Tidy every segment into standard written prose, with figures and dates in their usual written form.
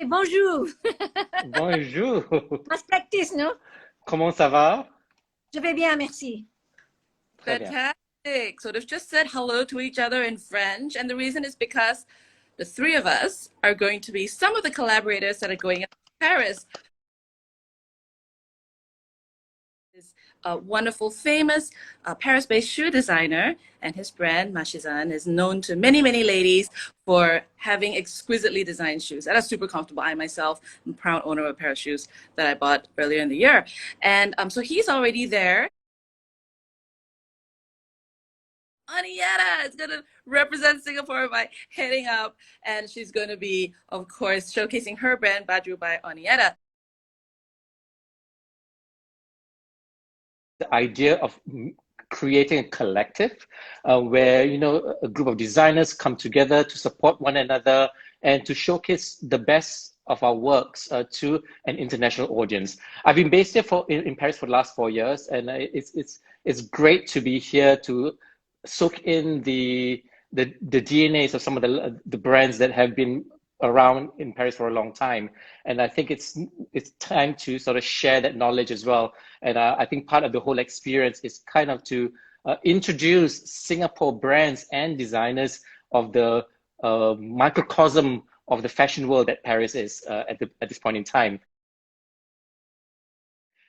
Bonjour. Bonjour. Must practice, no? Comment ça va? Je vais bien, merci. Très bien. Fantastic. So they've just said hello to each other in French, and the reason is because the three of us are going to be some of the collaborators that are going to Paris. Is a wonderful, famous Paris-based shoe designer, and his brand Mashizan is known to many, many ladies for having exquisitely designed shoes that are super comfortable. I myself am a proud owner of a pair of shoes that I bought earlier in the year, and so he's already there. Oniatta is going to represent Singapore by heading up, and she's going to be, of course, showcasing her brand, Baju by Oniatta. The idea of creating a collective where, a group of designers come together to support one another and to showcase the best of our works to an international audience. I've been based here in Paris for the last 4 years, and it's great to be here to soak in the DNAs of some of the brands that have been around in Paris for a long time. And I think it's time to sort of share that knowledge as well. And I think part of the whole experience is kind of to introduce Singapore brands and designers of the microcosm of the fashion world that Paris is at this point in time.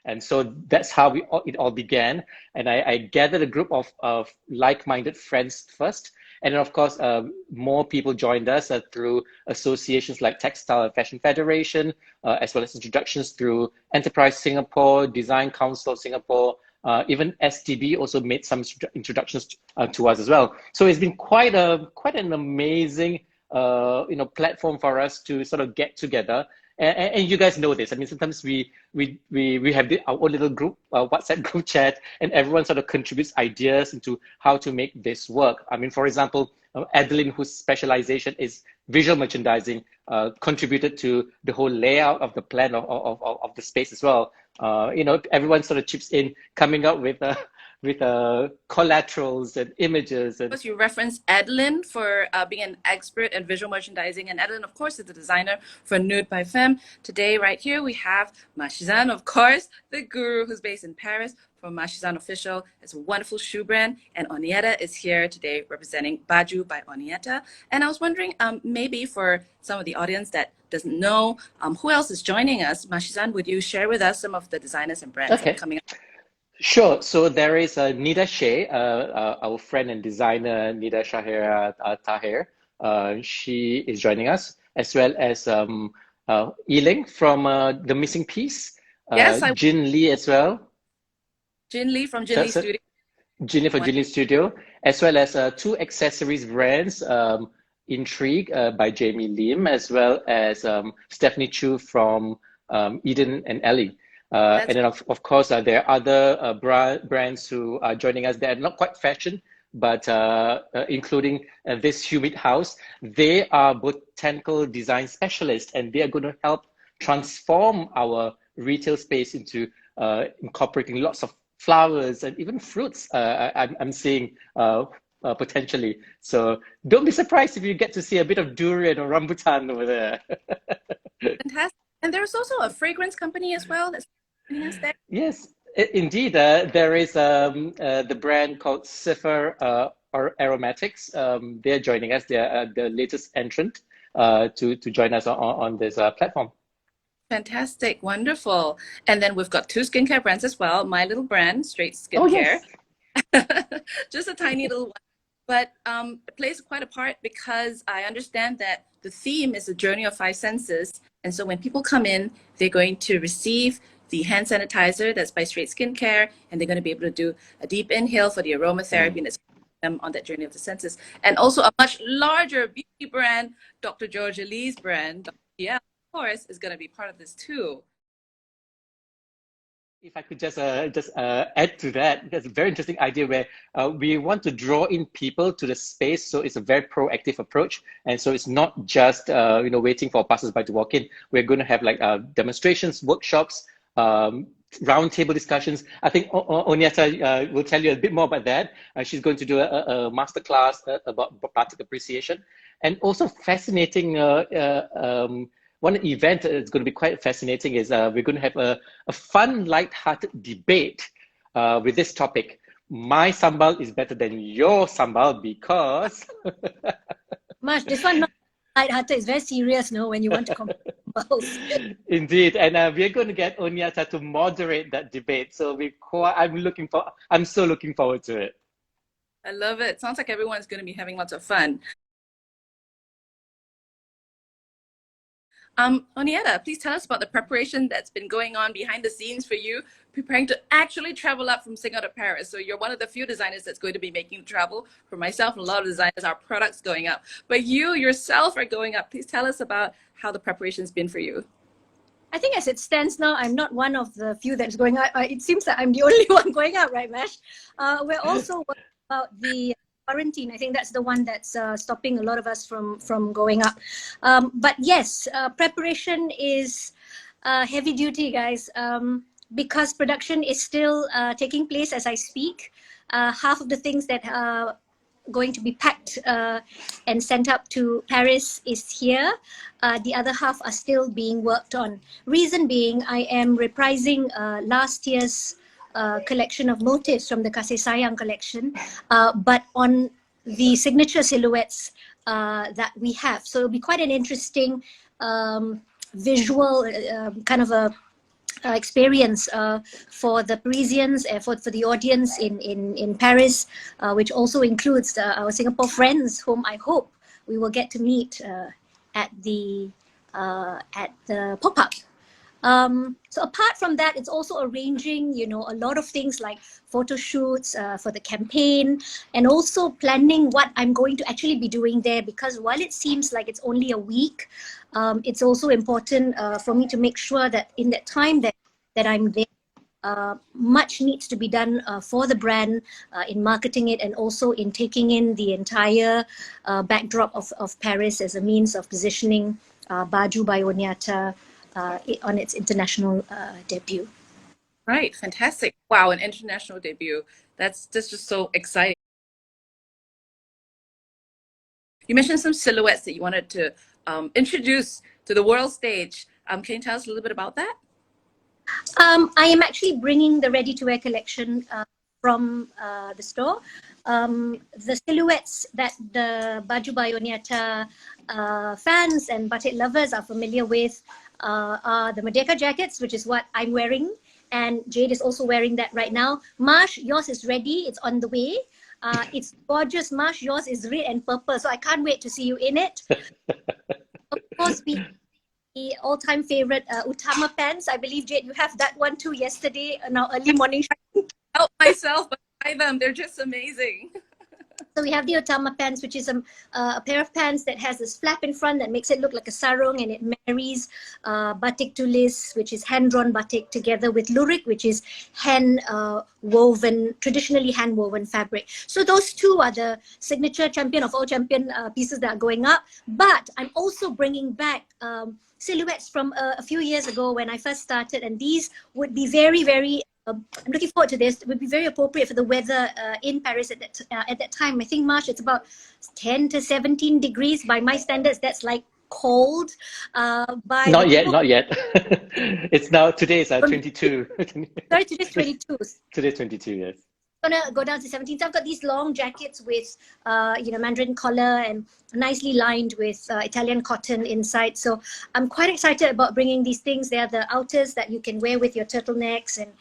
And so that's how it all began. And I gathered a group of like-minded friends first. And then, of course, more people joined us through associations like Textile and Fashion Federation, as well as introductions through Enterprise Singapore, Design Council of Singapore, even STB also made some introductions to us as well. So it's been quite an amazing platform for us to sort of get together. And you guys know this. I mean, sometimes we have our own little group, WhatsApp group chat, and everyone sort of contributes ideas into how to make this work. I mean, for example, Adeline, whose specialization is visual merchandising, contributed to the whole layout of the plan of the space as well. Everyone sort of chips in, coming up with collaterals and images. And you referenced Adeline for being an expert in visual merchandising, and Adeline, of course, is the designer for Nude by Femme. Today, right here, we have Mashizan, of course, the guru who's based in Paris from Mashizan Official. It's a wonderful shoe brand, and Oniatta is here today representing Baju by Oniatta. And I was wondering, maybe for some of the audience that doesn't know, who else is joining us? Mashizan, would you share with us some of the designers and brands that are coming up? Sure. So there is Nida Shea, our friend and designer, Nida Shahira Tahir. She is joining us, as well as Yiling from The Missing Piece. Yes, Jin Lee as well. Jin Lee from Jin Lee Studio. Jin Lee from Jin Lee Studio, as well as two accessories brands, Intrigue by Jamie Lim, as well as Stephanie Chu from Eden and Ellie. And then, of course, there are other brands who are joining us. They're not quite fashion, but including this Humid House. They are botanical design specialists, and they are going to help transform our retail space into incorporating lots of flowers and even fruits. I'm seeing potentially. So don't be surprised if you get to see a bit of durian or rambutan over there. Fantastic. And there's also a fragrance company as well that's joining us there. Yes, indeed. There is the brand called Cipher Aromatics. They're joining us. They're the latest entrant to join us on this platform. Fantastic, wonderful. And then we've got two skincare brands as well. My little brand, Straight Skincare. Oh, yes. Just a tiny little one. But it plays quite a part because I understand that the theme is a journey of 5 senses. And so when people come in, they're going to receive the hand sanitizer that's by Straight Skincare, and they're going to be able to do a deep inhale for the aromatherapy, and it's them on that journey of the senses. And also a much larger beauty brand, Dr. Georgia Lee's brand, yeah, of course, is going to be part of this too. If I could just add to that, that's a very interesting idea where we want to draw in people to the space. So it's a very proactive approach. And so it's not just, waiting for passers-by to walk in. We're going to have like demonstrations, workshops, roundtable discussions. I think Oniatta will tell you a bit more about that. She's going to do a masterclass about batik appreciation, and also fascinating one event that's going to be quite fascinating is we're going to have a fun, light-hearted debate with this topic. My sambal is better than your sambal because... Mash, this one not light-hearted, it's very serious, no, when you want to compare sambals. Indeed, and we're going to get Oniatta to moderate that debate. So I'm so looking forward to it. I love it. Sounds like everyone's going to be having lots of fun. Oniatta, please tell us about the preparation that's been going on behind the scenes for you, preparing to actually travel up from Singapore to Paris. So you're one of the few designers that's going to be making the travel. For myself and a lot of designers, our products going up. But you yourself are going up. Please tell us about how the preparation's been for you. I think as it stands now, I'm not one of the few that's going out. It seems that I'm the only one going out, right, Mash? We're also worried about the quarantine. I think that's the one that's stopping a lot of us from going up. But yes, preparation is heavy duty, guys, because production is still taking place as I speak. Half of the things that are going to be packed and sent up to Paris is here. The other half are still being worked on. Reason being, I am reprising last year's collection of motifs from the Kasih Sayang collection, but on the signature silhouettes that we have. So it'll be quite an interesting visual kind of a experience for the Parisians, for the audience in Paris, which also includes our Singapore friends, whom I hope we will get to meet at the pop-up. So apart from that, it's also arranging, you know, a lot of things like photo shoots for the campaign, and also planning what I'm going to actually be doing there, because while it seems like it's only a week, it's also important for me to make sure that in that time that I'm there, much needs to be done for the brand in marketing it, and also in taking in the entire backdrop of Paris as a means of positioning Baju by Oniatta on its international debut. Right, fantastic. Wow, an international debut. That's just so exciting. You mentioned some silhouettes that you wanted to introduce to the world stage. Can you tell us a little bit about that? I am actually bringing the ready-to-wear collection from the store. The silhouettes that the Baju by Oniatta fans and batik lovers are familiar with are the Merdeka jackets, which is what I'm wearing, and Jade is also wearing that right now. Mash, yours is ready, it's on the way. It's gorgeous, Mash, yours is red and purple, so I can't wait to see you in it. Of course, the all-time favorite Utama pants. I believe, Jade, you have that one too yesterday, now early morning. Help myself, but buy them. They're just amazing. So we have the Utama pants, which is a pair of pants that has this flap in front that makes it look like a sarong, and it marries batik tulis, which is hand-drawn batik, together with lurik, which is hand-woven, traditionally hand-woven fabric. So those two are the signature champion of all champion pieces that are going up. But I'm also bringing back silhouettes from a few years ago when I first started, and these would be very, very I'm looking forward to this. It would be very appropriate for the weather in Paris at that time. I think March, it's about 10 to 17 degrees. By my standards, that's like cold. Not yet. It's now, today is 22. Sorry, today's 22. Today's 22, yes. Gonna go down to 17. So I've got these long jackets with Mandarin collar and nicely lined with Italian cotton inside. So I'm quite excited about bringing these things. They are the outers that you can wear with your turtlenecks. And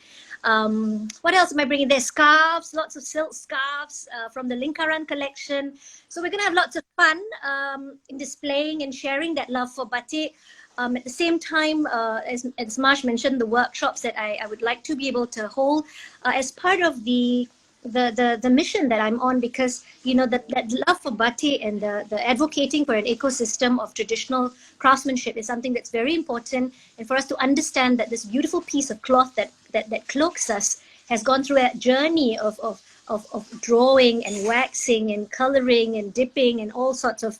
what else am I bringing? There's scarves, lots of silk scarves from the Lingkaran collection. So we're gonna have lots of fun in displaying and sharing that love for batik. At the same time, as Marsh mentioned, the workshops that I would like to be able to hold as part of the mission that I'm on, because that love for batik and the advocating for an ecosystem of traditional craftsmanship is something that's very important, and for us to understand that this beautiful piece of cloth that cloaks us has gone through a journey of drawing and waxing and coloring and dipping and all sorts of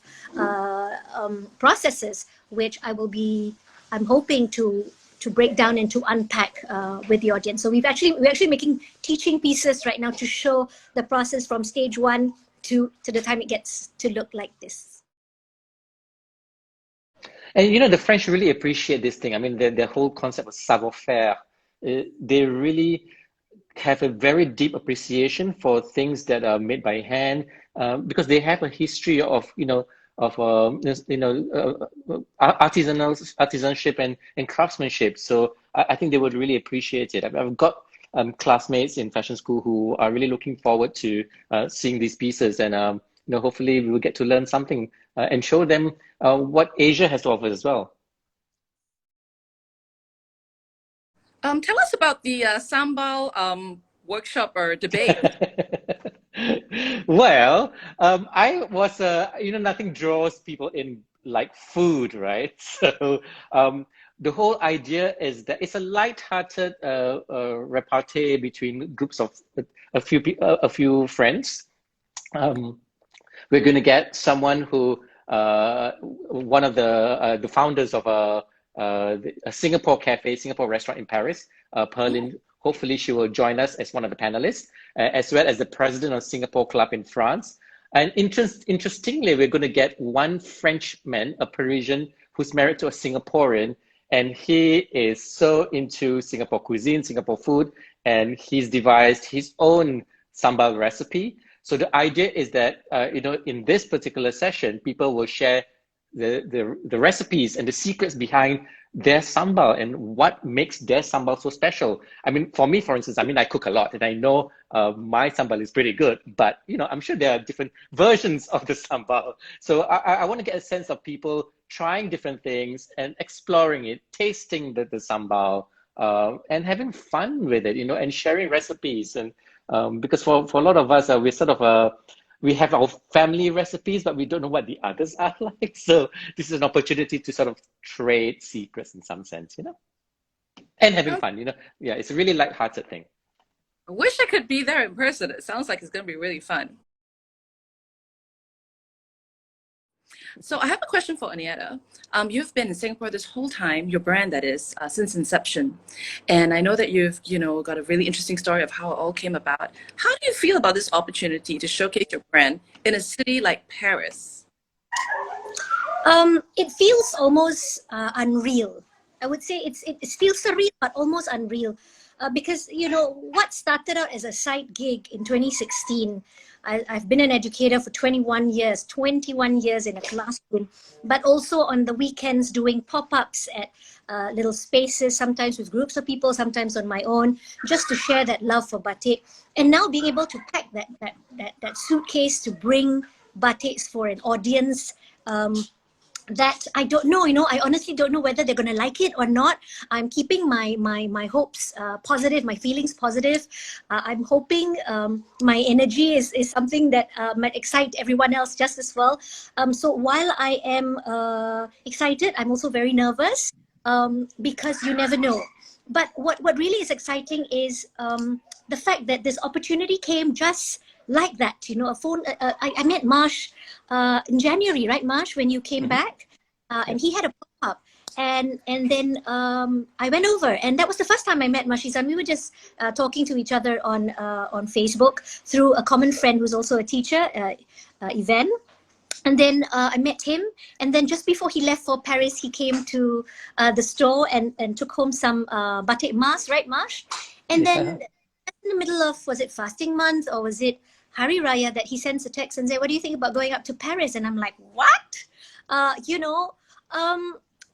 processes, which I'm hoping to break down and to unpack with the audience. So we're actually making teaching pieces right now to show the process from stage 1 to the time it gets to look like this. And you know, the French really appreciate this thing. I mean, the whole concept of savoir-faire, they really have a very deep appreciation for things that are made by hand, because they have a history of, artisanship and craftsmanship. So I think they would really appreciate it. I've got classmates in fashion school who are really looking forward to seeing these pieces, and hopefully we will get to learn something and show them what Asia has to offer as well. Tell us about the sambal workshop or debate. Well, I was, nothing draws people in like food, right? So the whole idea is that it's a light-hearted repartee between groups of a few friends. We're going to get someone who, one of the founders of a Singapore cafe, Singapore restaurant in Paris, Perlin. Hopefully she will join us as one of the panelists, as well as the president of Singapore Club in France. And interestingly, we're going to get one Frenchman, a Parisian, who's married to a Singaporean, and he is so into Singapore cuisine, Singapore food, and he's devised his own sambal recipe. So the idea is that, in this particular session, people will share the recipes and the secrets behind their sambal and what makes their sambal so special. I mean, for me, for instance, I cook a lot, and I know my sambal is pretty good, but I'm sure there are different versions of the sambal. So I want to get a sense of people trying different things and exploring it, tasting the sambal, and having fun with it, and sharing recipes. And because for a lot of us, we're sort of we have our family recipes, but we don't know what the others are like. So this is an opportunity to sort of trade secrets in some sense, and having fun, Yeah, it's a really light-hearted thing. I wish I could be there in person. It sounds like it's going to be really fun. So I have a question for Oniatta. You've been in Singapore this whole time, your brand that is, since inception. And I know that you've, got a really interesting story of how it all came about. How do you feel about this opportunity to showcase your brand in a city like Paris? It feels almost unreal. I would say it feels surreal, but almost unreal. Because, what started out as a side gig in 2016, I've been an educator for 21 years in a classroom, but also on the weekends doing pop-ups at little spaces, sometimes with groups of people, sometimes on my own, just to share that love for batik. And now being able to pack that suitcase to bring batiks for an audience, that I don't know, I honestly don't know whether they're going to like it or not. I'm keeping my hopes positive, my feelings positive. I'm hoping my energy is something that might excite everyone else just as well. So while I am excited, I'm also very nervous because you never know. But what really is exciting is the fact that this opportunity came just like that, a phone. I met Marsh in January, right, Marsh, when you came back, and he had a pop-up, and then I went over, and that was the first time I met Mashizan. We were just talking to each other on Facebook through a common friend who's also a teacher, Yvonne. And then I met him, and then just before he left for Paris, he came to the store and took home some batik masks, right, Marsh? And then in the middle of, was it fasting month or was it Hari Raya, that he sends a text and say, what do you think about going up to Paris? And I'm like, what?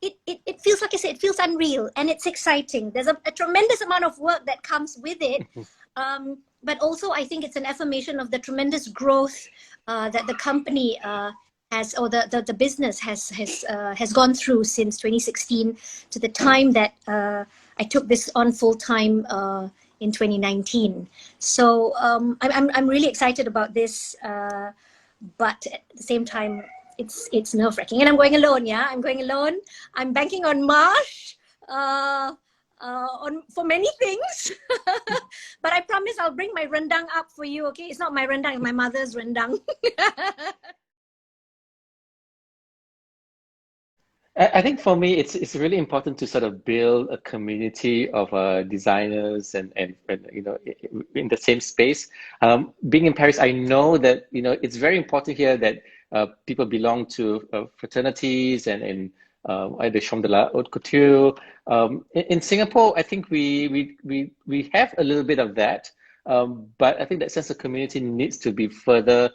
It feels, like I said, it feels unreal, and it's exciting. There's a tremendous amount of work that comes with it. But also I think it's an affirmation of the tremendous growth that the company has, or the business has gone through since 2016 to the time that I took this on full time in 2019. So I'm really excited about this, but at the same time, it's nerve-wracking. And I'm going alone, yeah? I'm going alone. I'm banking on Marsh for many things. But I promise I'll bring my rendang up for you, okay? It's not my rendang, it's my mother's rendang. I think for me, it's really important to sort of build a community of designers and in the same space. Being in Paris, I know that it's very important here that people belong to fraternities and either Chambre de la Haute Couture. In Singapore, I think we have a little bit of that, but I think that sense of community needs to be further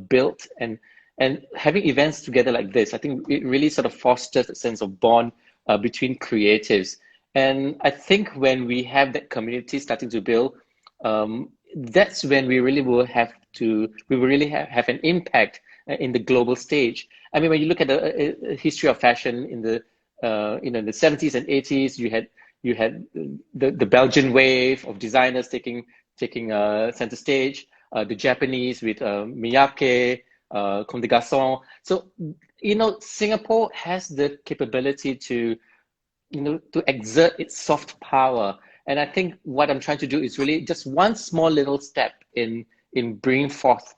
built, and having events together like this, I think it really sort of fosters a sense of bond between creatives. And I think when we have that community starting to build, that's when we really will have an impact in the global stage. I mean, when you look at the history of fashion in the in the 70s and 80s, you had the Belgian wave of designers taking center stage, the Japanese with Miyake, Comme des Garçons. So Singapore has the capability to exert its soft power. And I think what I'm trying to do is really just one small little step in bringing forth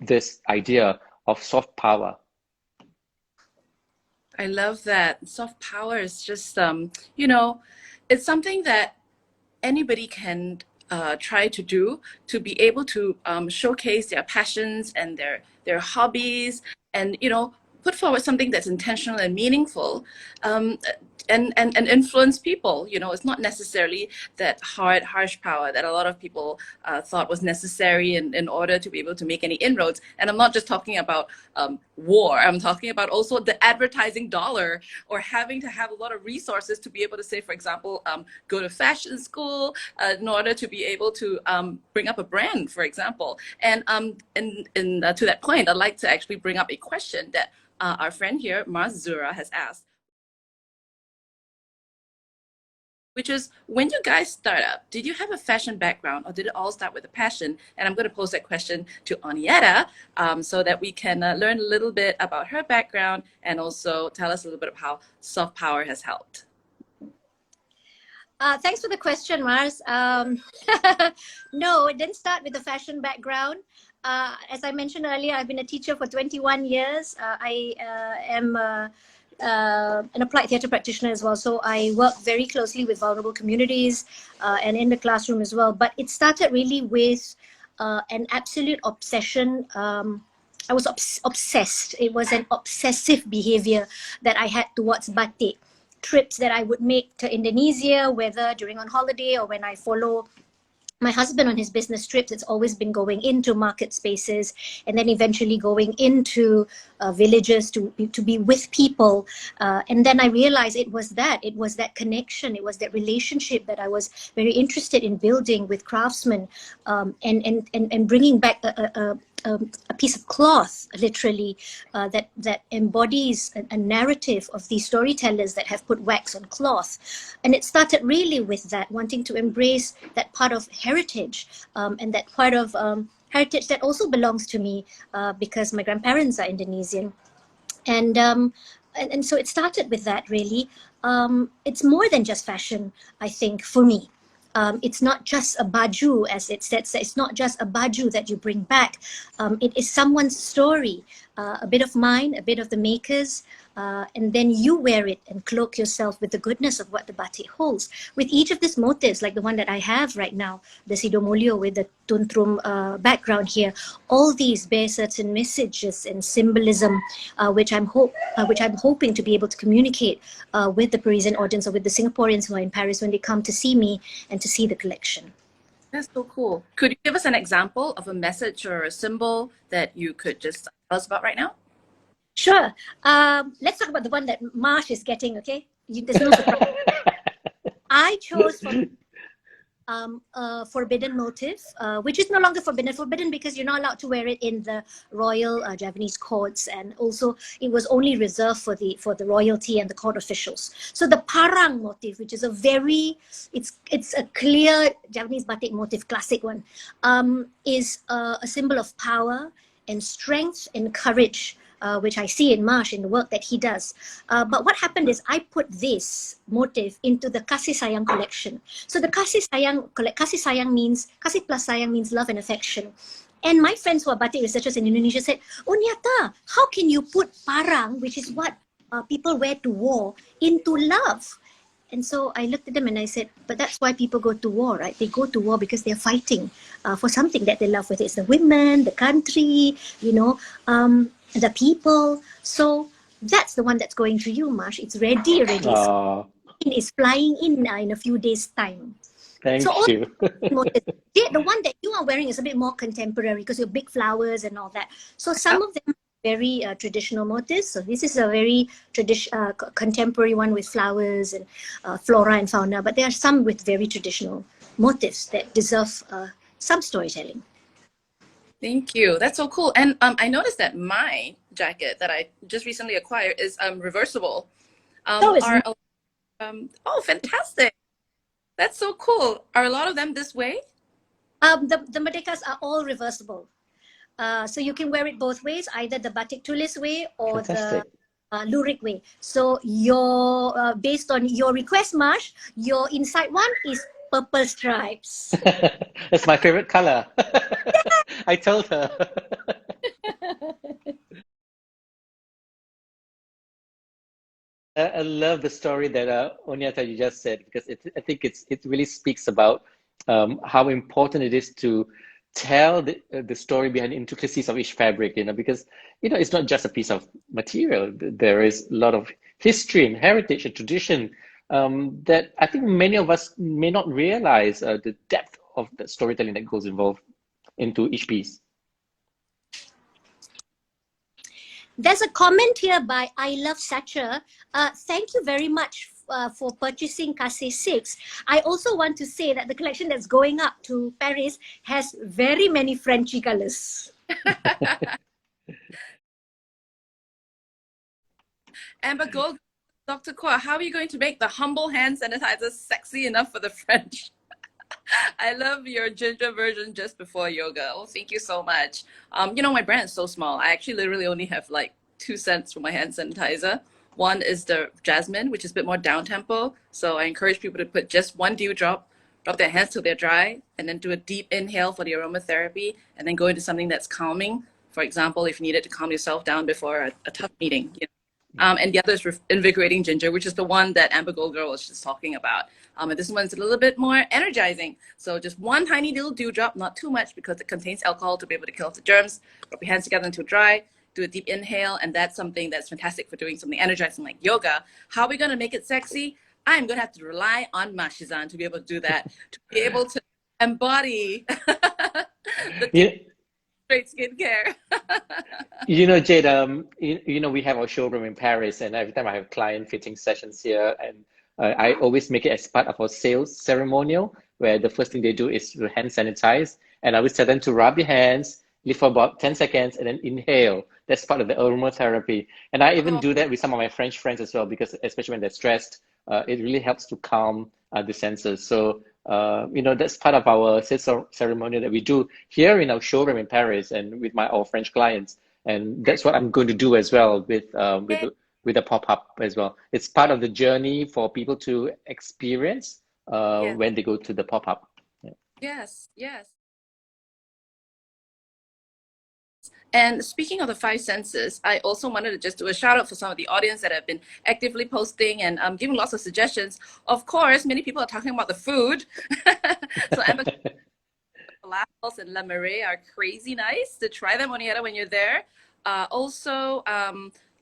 this idea of soft power. I love that. Soft power is just, it's something that anybody can try to do, to be able to showcase their passions and their hobbies, and put forward something that's intentional and meaningful, and influence people. It's not necessarily that harsh power that a lot of people thought was necessary in order to be able to make any inroads. And I'm not just talking about war. I'm talking about also the advertising dollar, or having to have a lot of resources to be able to say, for example, go to fashion school in order to be able to bring up a brand, for example. And to that point, I'd like to actually bring up a question that our friend here, Mars Zura, has asked, which is, when you guys start up, did you have a fashion background, or did it all start with a passion? And I'm going to pose that question to Oniatta, so that we can learn a little bit about her background, and also tell us a little bit of how soft power has helped. Thanks for the question, Mars. No, it didn't start with a fashion background. As I mentioned earlier, I've been a teacher for 21 years. I am an applied theatre practitioner as well. So I work very closely with vulnerable communities and in the classroom as well. But it started really with an absolute obsession. I was obsessed. It was an obsessive behavior that I had towards batik. Trips that I would make to Indonesia, whether during on holiday or when I follow my husband on his business trips, it's always been going into market spaces and then eventually going into villages to be with people. And then I realized it was that connection, it was that relationship that I was very interested in building with craftsmen, and bringing back a piece of cloth, literally, that embodies a narrative of these storytellers that have put wax on cloth. And it started really with that, wanting to embrace that part of heritage, and that part of heritage that also belongs to me, because my grandparents are Indonesian. And so it started with that, really. It's more than just fashion, I think, for me. It's not just a baju, as it says. It's not just a baju that you bring back. It is someone's story, a bit of mine, a bit of the makers, and then you wear it and cloak yourself with the goodness of what the batik holds. With each of these motifs, like the one that I have right now, the Sidomolio with the tuntrum background here, all these bear certain messages and symbolism, which I'm hoping to be able to communicate with the Parisian audience, or with the Singaporeans who are in Paris when they come to see me and to see the collection. That's so cool. Could you give us an example of a message or a symbol that you could just tell us about right now? Sure. Let's talk about the one that Marsh is getting, okay? There's no surprise. I chose a forbidden motif, which is no longer forbidden because you're not allowed to wear it in the royal Javanese courts, and also it was only reserved for the royalty and the court officials. So the parang motif, which is it's a clear Javanese batik motif, classic one, is a symbol of power and strength and courage, which I see in Marsh in the work that he does. But what happened is I put this motif into the Kasih Sayang collection. So the Kasih Sayang means, Kasih plus Sayang means love and affection. And my friends who are batik researchers in Indonesia said, Oniatta, how can you put parang, which is what people wear to war, into love? And so I looked at them and I said, but that's why people go to war, right? They go to war because they're fighting for something that they love, whether it's the women, the country, the people. So That's the one that's going to you, Mash. It's ready already. So it's flying in a few days' time. Thank you. Jade, the one that you are wearing is a bit more contemporary because you're big flowers and all that. So some of them are very traditional motifs. So this is a very contemporary one with flowers and flora and fauna. But there are some with very traditional motifs that deserve some storytelling. Thank you. That's so cool. And I noticed that my jacket that I just recently acquired is reversible. Oh, fantastic. That's so cool. Are a lot of them this way? The Merdekas are all reversible. So you can wear it both ways, either the batik tulis way or the lurik way. So your based on your request, Mash, your inside one is purple stripes. That's my favorite color. I told her. I love the story that Oniatta you just said, because I think it really speaks about how important it is to tell the story behind the intricacies of each fabric, because it's not just a piece of material. There is a lot of history and heritage and tradition that I think many of us may not realize the depth of the storytelling that goes involved into each piece. There's a comment here by I Love Satcher. Thank you very much for purchasing Kase 6. I also want to say that the collection that's going up to Paris has very many Frenchy colors. Amber Gold, Dr. Kwa, how are you going to make the humble hand sanitizer sexy enough for the French? I love your ginger version just before yoga. Oh, thank you so much. My brand is so small. I actually literally only have like 2 cents for my hand sanitizer. One is the jasmine, which is a bit more down tempo. So I encourage people to put just one dewdrop, drop their hands till they're dry, and then do a deep inhale for the aromatherapy, and then go into something that's calming. For example, if you needed to calm yourself down before a tough meeting. And the other is invigorating ginger, which is the one that Amber Gold Girl was just talking about. And this one's a little bit more energizing. So just one tiny little dewdrop, not too much because it contains alcohol to be able to kill off the germs. Rub your hands together until dry, do a deep inhale, and that's something that's fantastic for doing something energizing like yoga. How are we going to make it sexy? I'm going to have to rely on Mashizan to be able to do that, to be able to embody the straight skincare. Jade, we have our showroom in Paris, and every time I have client fitting sessions here, and I always make it as part of our sales ceremonial, where the first thing they do is to hand sanitize, and I always tell them to rub your hands, leave for about 10 seconds, and then inhale. That's part of the aromatherapy. And I even do that with some of my French friends as well, because especially when they're stressed, it really helps to calm the senses. So, that's part of our sales ceremonial that we do here in our showroom in Paris and with our French clients. And that's what I'm going to do as well with a pop-up as well. It's part of the journey for people to experience when they go to the pop-up. Yes. And speaking of the 5 senses, I also wanted to just do a shout out for some of the audience that have been actively posting and giving lots of suggestions. Of course, many people are talking about the food. So Amber, falafels and la marée are crazy nice. To try them, Oniatta, when you're there. Also,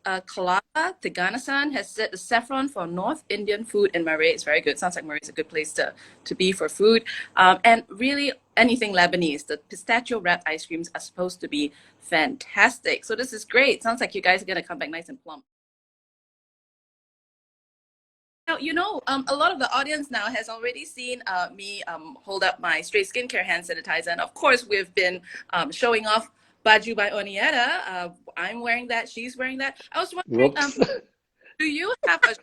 Kalala Tigana-san has said the saffron for North Indian food in Maré is very good. Sounds like Maré is a good place to be for food. And really anything Lebanese. The pistachio wrapped ice creams are supposed to be fantastic. So this is great. Sounds like you guys are going to come back nice and plump. Now, a lot of the audience now has already seen me hold up my straight skincare hand sanitizer. And of course, we've been showing off Baju by Oniatta. I'm wearing that. She's wearing that. I was wondering, do you have a...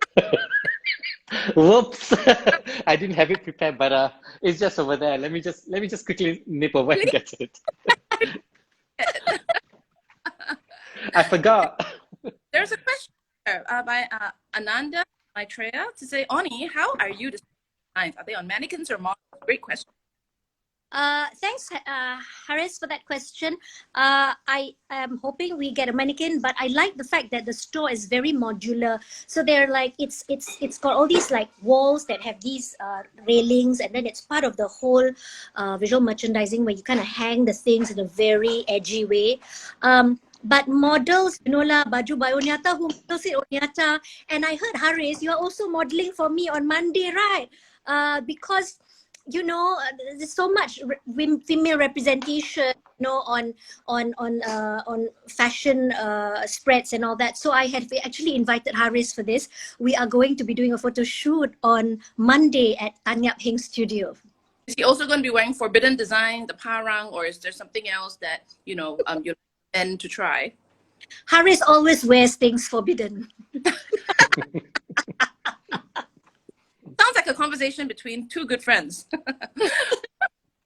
Whoops! I didn't have it prepared, but it's just over there. Let me just quickly nip over and get it. I forgot. There's a question by Ananda Maitreya to say, Oni, how are you designing? Are they on mannequins or models? Great question. Thanks, Haris, for that question. I am hoping we get a mannequin, but I like the fact that the store is very modular. So they're like, it's got all these like walls that have these railings, and then it's part of the whole visual merchandising where you kind of hang the things in a very edgy way. but models, Baju by Oniatta, who models it Oniatta. And I heard, Haris, you are also modeling for me on Monday, right? Because, there's so much female representation, on fashion spreads and all that. So I have actually invited Haris for this. We are going to be doing a photo shoot on Monday at Tan Yap Heng Studio. Is he also going to be wearing forbidden design, the parang, or is there something else that you're meant to try? Haris always wears things forbidden. Sounds like a conversation between two good friends.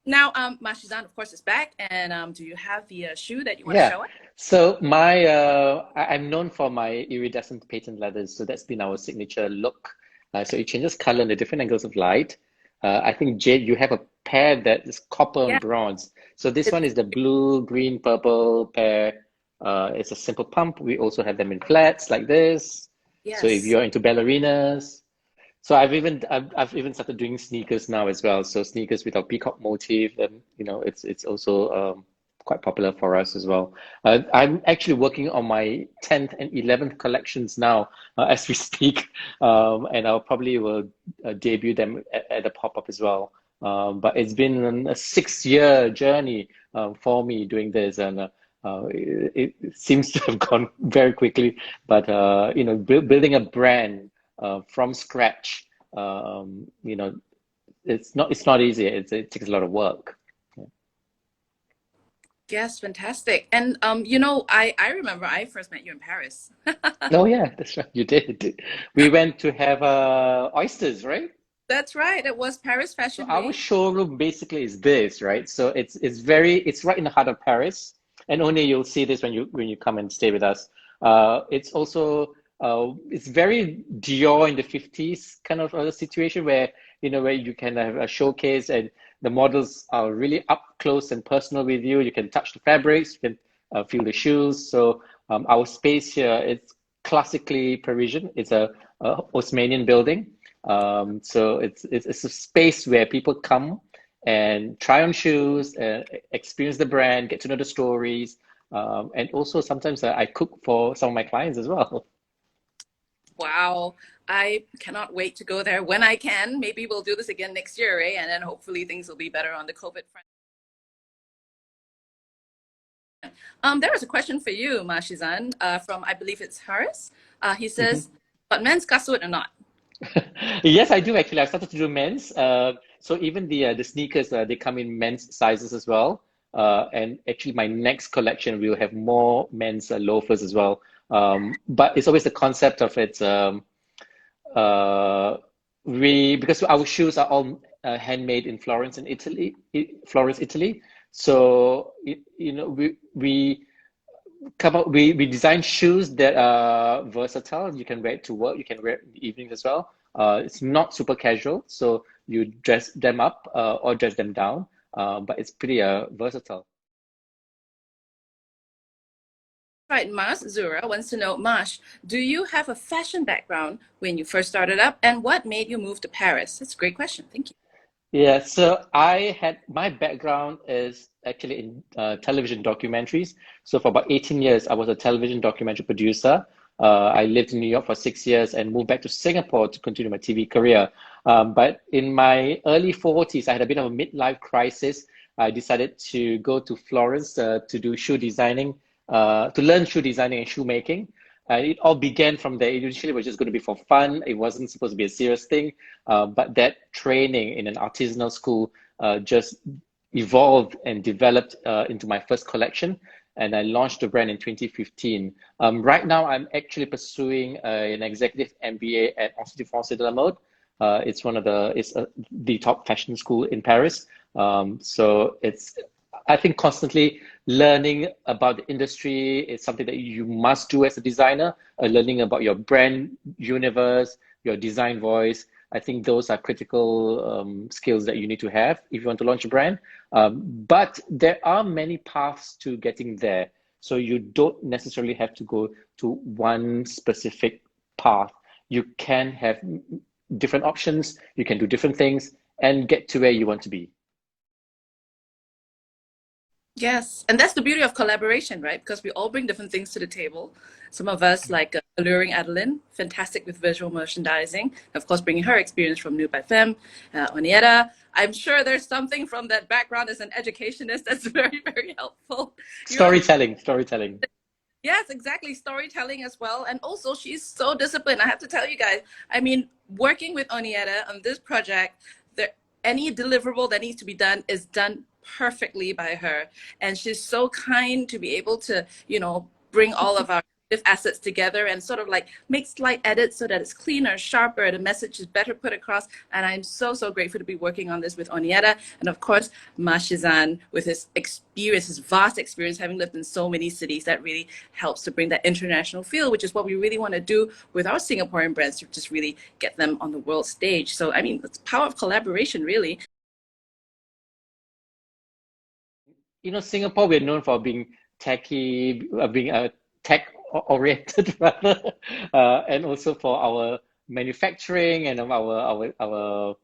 Now, Mashizan, of course, is back. And do you have the shoe that you want to show us? So I'm known for my iridescent patent leathers. So that's been our signature look. So it changes color in the different angles of light. I think, Jade, you have a pair that is copper and bronze. So this one is the blue, green, purple pair. It's a simple pump. We also have them in flats like this. Yes. So if you're into ballerinas. So I've even started doing sneakers now as well. So sneakers with our peacock motif, and it's also quite popular for us as well. I'm actually working on my 10th and 11th collections now as we speak, and I'll probably will debut them at a pop-up as well. But it's been a 6-year journey for me doing this, and it seems to have gone very quickly. But building a brand from scratch, it's not easy. It takes a lot of work. Yes, fantastic. And I remember I first met you in Paris. Oh yeah, that's right. You did. We went to have oysters, right? That's right. It was Paris Fashion So our Week. showroom basically is this, right? So it's right in the heart of Paris, and only you'll see this when you come and stay with us. It's also it's very Dior in the 50s kind of a situation where you can have a showcase and the models are really up close and personal with you. You can touch the fabrics, you can feel the shoes. So our space here is classically Parisian. It's a Haussmannian building. So it's a space where people come and try on shoes, experience the brand, get to know the stories, and also sometimes I cook for some of my clients as well. Wow. I cannot wait to go there when I can. Maybe we'll do this again next year, right? And then hopefully things will be better on the COVID front. There was a question for you, Mashizan, from, I believe it's Haris. He says, but men's kasut or not? Yes, I do actually. I've started to do men's. So even the sneakers, they come in men's sizes as well. And actually my next collection will have more men's loafers as well. But it's always the concept of it. Because our shoes are all handmade in Florence, Italy. So we design shoes that are versatile. You can wear it to work. You can wear it in the evenings as well. It's not super casual, so you dress them up or dress them down. But it's pretty versatile. Right, Mars Zura wants to know, Marsh, do you have a fashion background when you first started up, and what made you move to Paris? That's a great question. Thank you. Yeah, so my background is actually in television documentaries. So for about 18 years, I was a television documentary producer. I lived in New York for 6 years and moved back to Singapore to continue my TV career. But in my early 40s, I had a bit of a midlife crisis. I decided to go to Florence to do shoe designing, to learn shoe designing and shoemaking. It all began from there. Initially, it was just going to be for fun. It wasn't supposed to be a serious thing. But that training in an artisanal school just evolved and developed into my first collection. And I launched the brand in 2015. Right now, I'm actually pursuing an executive MBA at Institut Français de la Mode. It's the top fashion school in Paris. So it's, I think, constantly learning about the industry is something that you must do as a designer. Learning about your brand universe, your design voice. I think those are critical skills that you need to have if you want to launch a brand. But there are many paths to getting there. So you don't necessarily have to go to one specific path. You can have different options. You can do different things and get to where you want to be. Yes, and that's the beauty of collaboration, right? Because we all bring different things to the table. Some of us, like alluring Adeline, fantastic with visual merchandising. Of course, bringing her experience from Nude by Femme. Oniatta, I'm sure there's something from that background as an educationist that's very, very helpful. You're Storytelling. Yes, exactly. Storytelling as well. And also, she's so disciplined. I have to tell you guys, I mean, working with Onietta on this project, there, any deliverable that needs to be done is done perfectly by her. And she's so kind to be able to, bring all of our creative assets together and sort of like make slight edits so that it's cleaner, sharper, the message is better put across. And I'm so, so grateful to be working on this with Onietta. And of course, Mashizan with his experience, his vast experience, having lived in so many cities, that really helps to bring that international feel, which is what we really want to do with our Singaporean brands, to just really get them on the world stage. So, I mean, it's the power of collaboration, really. Singapore, we're known for being techy, being tech oriented rather, and also for our manufacturing and our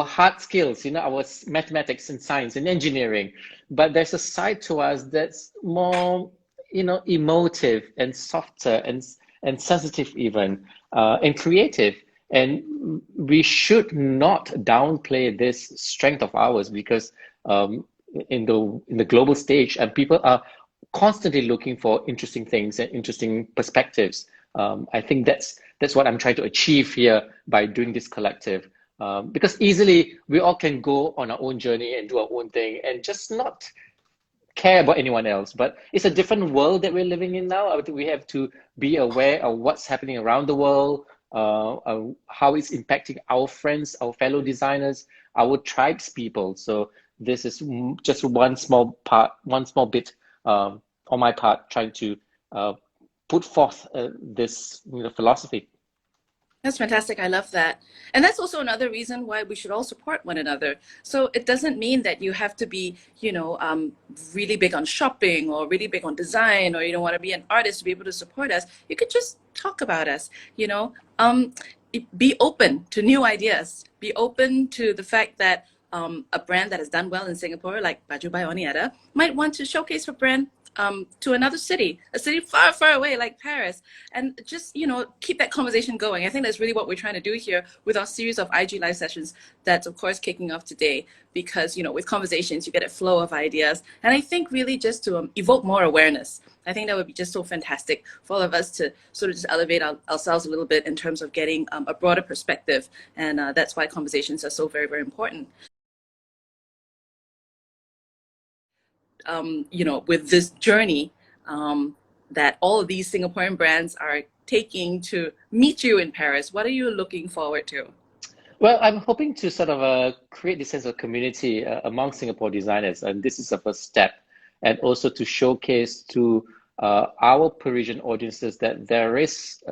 hard skills, our mathematics and science and engineering. But there's a side to us that's more, emotive and softer and sensitive even, and creative. And we should not downplay this strength of ours, because in the global stage, and people are constantly looking for interesting things and interesting perspectives. I think that's what I'm trying to achieve here by doing this collective. Because easily we all can go on our own journey and do our own thing and just not care about anyone else. But it's a different world that we're living in now. I think we have to be aware of what's happening around the world, how it's impacting our friends, our fellow designers, our tribes people. So this is just one small bit on my part, trying to put forth this philosophy. That's fantastic. I love that. And that's also another reason why we should all support one another. So it doesn't mean that you have to be, really big on shopping or really big on design, or you don't want to be an artist to be able to support us. You could just talk about us, be open to new ideas. Be open to the fact that a brand that has done well in Singapore, like Baju by Oniatta, might want to showcase her brand to another city, a city far, far away like Paris, and just, keep that conversation going. I think that's really what we're trying to do here with our series of IG live sessions that's, of course, kicking off today, because, with conversations, you get a flow of ideas. And I think really just to evoke more awareness. I think that would be just so fantastic for all of us to sort of just elevate ourselves a little bit in terms of getting a broader perspective. And that's why conversations are so very, very important. With this journey that all of these Singaporean brands are taking to meet you in Paris, what are you looking forward to? Well, I'm hoping to sort of create this sense of community among Singapore designers, and this is the first step, and also to showcase to our Parisian audiences that there is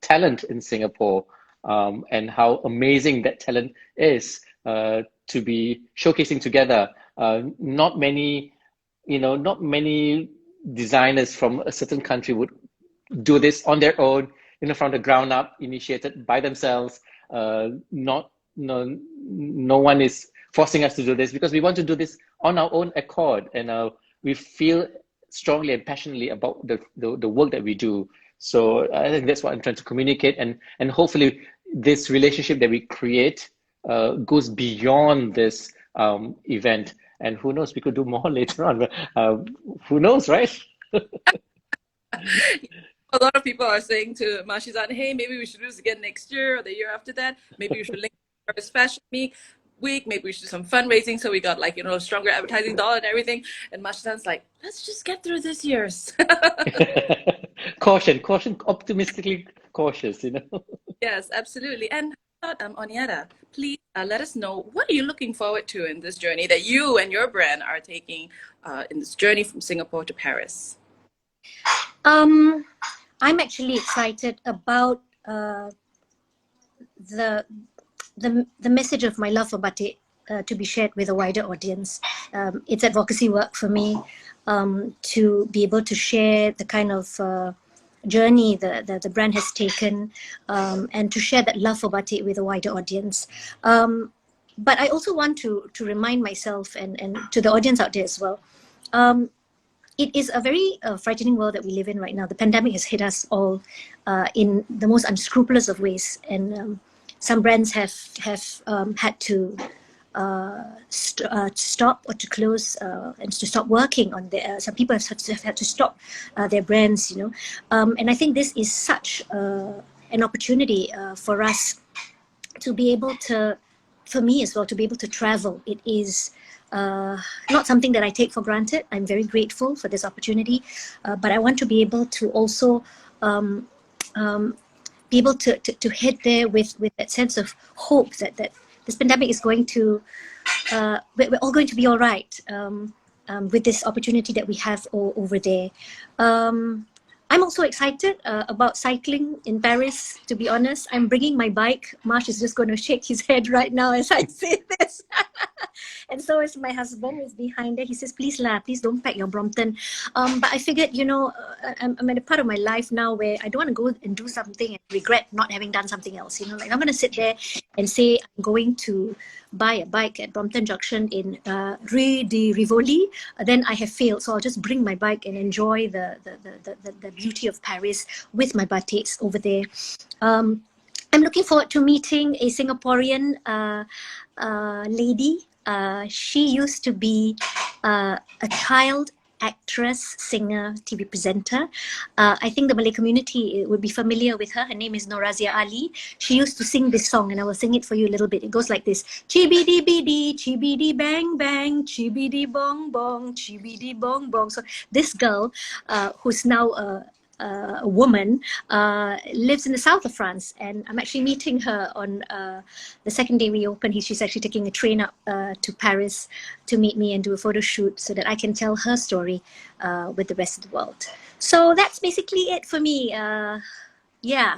talent in Singapore, and how amazing that talent is to be showcasing together. Not many designers from a certain country would do this on their own, from the ground up, initiated by themselves. No one is forcing us to do this, because we want to do this on our own accord, and we feel strongly and passionately about the work that we do. So I think that's what I'm trying to communicate, and hopefully this relationship that we create goes beyond this event. And who knows, we could do more later on. Who knows, right? A lot of people are saying to Mashizan, hey, maybe we should do this again next year or the year after that. Maybe we should link Paris Fashion Week. Maybe we should do some fundraising so we got stronger advertising dollar and everything. And Mashizan's like, let's just get through this year's. Caution, optimistically cautious, Yes, absolutely. And Oniatta, please let us know, what are you looking forward to in this journey that you and your brand are taking in this journey from Singapore to Paris? I'm actually excited about the message of my love for batik to be shared with a wider audience. It's advocacy work for me to be able to share the kind of journey that the brand has taken, and to share that love for batik with a wider audience. But I also want to remind myself and to the audience out there as well, it is a very frightening world that we live in right now. The pandemic has hit us all in the most unscrupulous of ways, and some brands have had to stop or to close and to stop working on their. Some people have had to stop their brands, you know, and I think this is such an opportunity for us to be able to, for me as well, to be able to travel. It is not something that I take for granted. I'm very grateful for this opportunity, but I want to be able to also be able to head there with that sense of hope that this pandemic is going to, we're all going to be all right with this opportunity that we have over there. I'm also excited about cycling in Paris, to be honest. I'm bringing my bike. Marsh is just going to shake his head right now as I say this. And so is my husband, who's behind there. He says, please don't pack your Brompton. But I figured, you know, I'm at a part of my life now where I don't want to go and do something and regret not having done something else. You know, like I'm going to sit there and say I'm going to buy a bike at Brompton Junction in Rue de Rivoli. Then I have failed. So I'll just bring my bike and enjoy the beauty of Paris with my batiks over there. I'm looking forward to meeting a Singaporean lady. She used to be a child actress, singer, TV presenter. I think the Malay community would be familiar with her. Her name is Norazia Ali. She used to sing this song, and I will sing it for you a little bit. It goes like this: chibidi bidi, chibidi bang bang, chibidi bong bong, chibidi bong bong. So this girl, who's now a woman, lives in the south of France, and I'm actually meeting her on the second day we open. She's actually taking a train up to Paris to meet me and do a photo shoot so that I can tell her story with the rest of the world. So that's basically it for me. Yeah.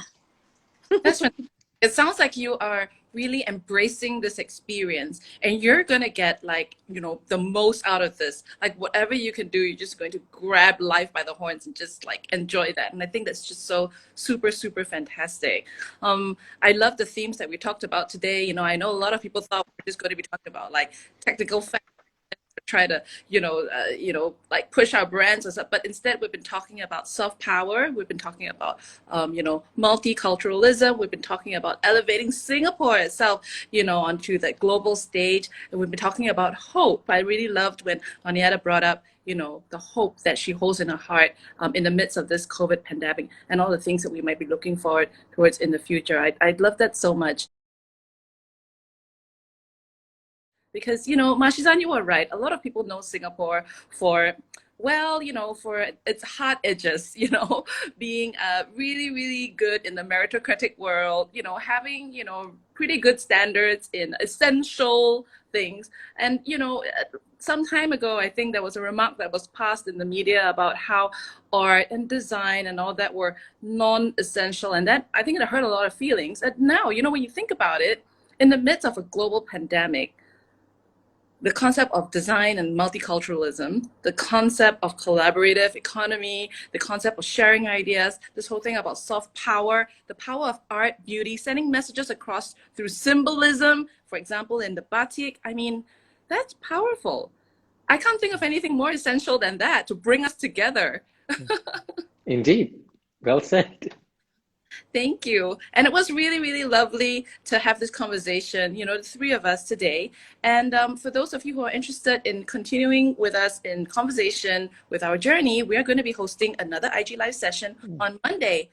That's fantastic. It sounds like you are really embracing this experience, and you're going to get, like, you know, the most out of this. Like, whatever you can do, you're just going to grab life by the horns and just like enjoy that. And I think that's just so super fantastic. I love the themes that we talked about today. You know, I know a lot of people thought we were just going to be talking about like technical facts, try to, like push our brands and stuff. But instead, we've been talking about soft power. We've been talking about, multiculturalism. We've been talking about elevating Singapore itself, onto the global stage. And we've been talking about hope. I really loved when Oniatta brought up, the hope that she holds in her heart in the midst of this COVID pandemic and all the things that we might be looking forward towards in the future. I love that so much. Because, Mashizan, you were right. A lot of people know Singapore for, for its hard edges, being really, really good in the meritocratic world, having, pretty good standards in essential things. And, some time ago, I think there was a remark that was passed in the media about how art and design and all that were non-essential. And that, I think it hurt a lot of feelings. And now, when you think about it, in the midst of a global pandemic, the concept of design and multiculturalism, the concept of collaborative economy, the concept of sharing ideas, this whole thing about soft power, the power of art, beauty, sending messages across through symbolism, for example, in the batik. I mean, that's powerful. I can't think of anything more essential than that to bring us together. Indeed. Well said. Thank you. And it was really, really lovely to have this conversation, the three of us today. And for those of you who are interested in continuing with us in conversation with our journey, we are going to be hosting another IG Live session on Monday.